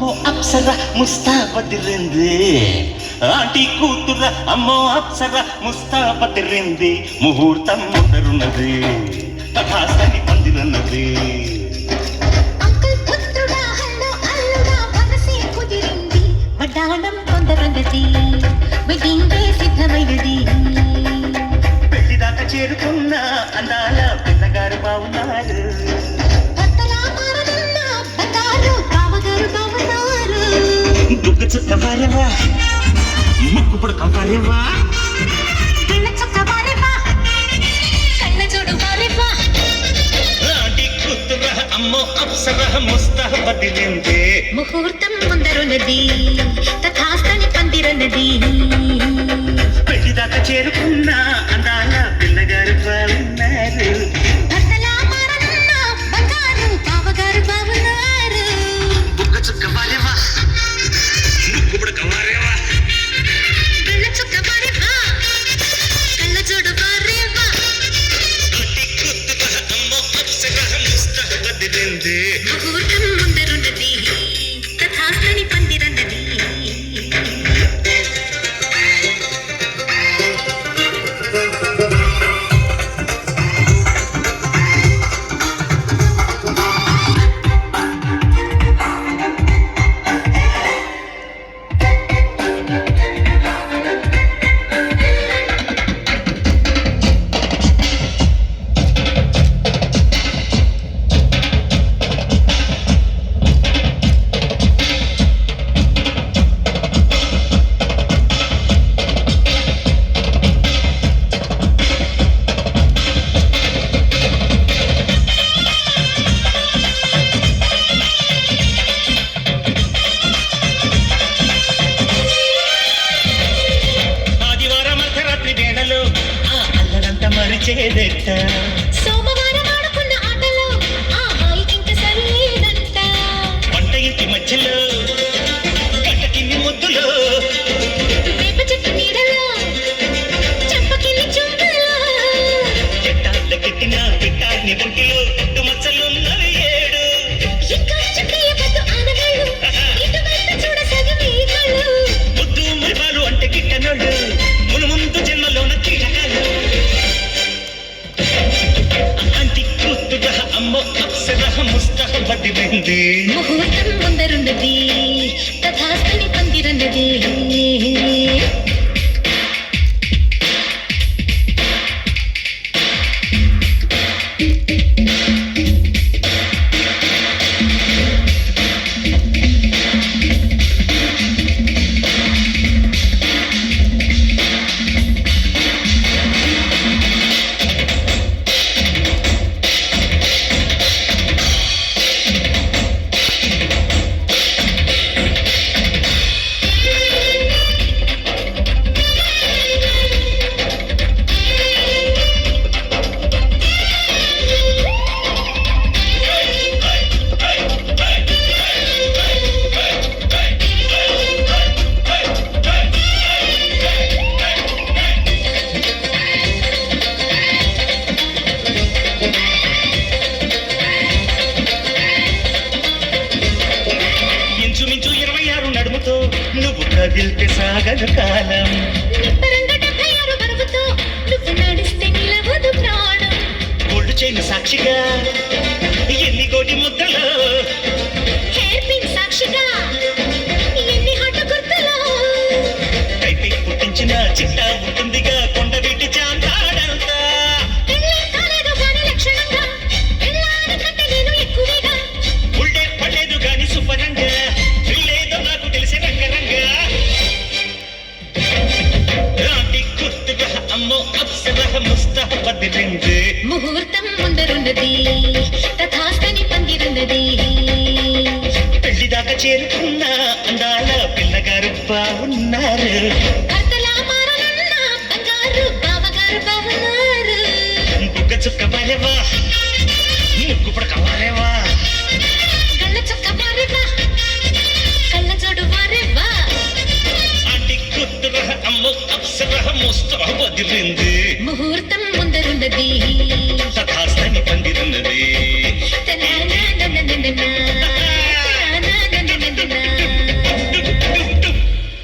అమ్మో అప్సర ముస్తాబదిరింది ఆంటీ కూతుర అమ్మో అప్సర ముస్తాబదిరింది ముహూర్తం ముందరున్నది తథాస్తని పందిరన్నది అంకుల్ పుత్రుడా హల్లో అల్లుడా మనసే కుదిరింది వడ్డాణం తొందరన్నది వెడ్డింగ్ డే సిద్ధమైనది పెళ్లి దాకా చేరుకున్న అందాల పిల్లగారు బాగున్నారు దుగ్గు చుట్ట వారేవా ముక్కు పుడక వారేవా కళ్ళ చుక్క వారేవా కళ్ళ చూడు వారేవా ఆంటీ కూతుర అమ్మో అప్సర ముస్తాబదిరింది ముహూర్తం ముందరున్నది తథాస్తని పందిరన్నది పెళ్లి దాకా చేరుకున్న అందాల పిల్లగారు బాగున్నారు భర్తలా మారనున్న బంగారు బావగారు బాగున్నారు దుగ్గు చుక్క వారేవా ముక్కు పుడక వారేవా కళ్ళ చుక్క వారేవా కళ్ళ చూడు వారేవా ఆంటీ కూతుర అమ్మో అప్సర ముస్తాబదిరింది ముహూర్తం ముందరున్నది తథాస్తని పందిరన్నది మరిచేదెట్ట సోమవారం ఆడుకున్న ఆటలో ఆ హాయికింక సరిలేదంట వంట ఇంటి మధ్యలో గంటకిన్ని ముద్దులో వేప చెట్టు నీడలో చెంపకిల్లి చూపులో చెట్టాళ్ళకెట్టిన పెట్టాన్ని ఒంటిలో పుట్టు మచ్చలున్నవి 7 ఇంకా చెప్పేయవద్దు ఆనగాళ్ళు ఇటువైపు చూడసాగి మీ కళ్ళు ముద్దు మురిపాలు అంటే గిట్టనోళ్ళు మును ముందు జన్మలోన కీటకాలు ఆంటీ కూతుర అమ్మో అప్సర ముస్తాబదిరింది ముహూర్తం ముందరున్నది తథాస్తని పందిరన్నది ఇంచుమించు 26 నడుముతో నువ్వు కదిలితే సాగదు కాలం నిబ్బరంగా 76 బరువుతో నువ్వు నడిస్తే నిలవదు ప్రాణం గోల్డ్ చైన్ సాక్షిగా ఎన్ని కోటి ముద్దలో హెయిర్ పిన్ సాక్షిగా ఎన్ని హాట గుర్తులో కైపి పుట్టించిన చిట్టా ఉంటుందిగా కొండవీటి చాంతాడంతా పెళ్ళే కాలేదు గాని లక్షణంగా పెళ్ళాని కంటే నేను ఎక్కువేగా ఉళ్ళే పడలేదు గాని సుపరంగా పిల్లేదో నాకు తెలిసే రంగరంగా ఆంటీ కూతుర అమ్మో అప్సర ముస్తాబదిరింది ముహూర్తం ముందరున్నది తథాస్తని పందిరున్నది పెళ్లి దాకా చేరుకున్న అందాల పిల్లగారు బాగున్నారు భర్తలా మారనున్న బంగారు బావగారు బాగున్నారు బుగ్గ చుక్క వారేవా ముక్కు పుడక వారేవా కళ్ళ చుక్క వారేవా కళ్ళ జోడు వారేవా ఆంటీ కూతుర అమ్మో అప్సర ముస్తాబదిరింది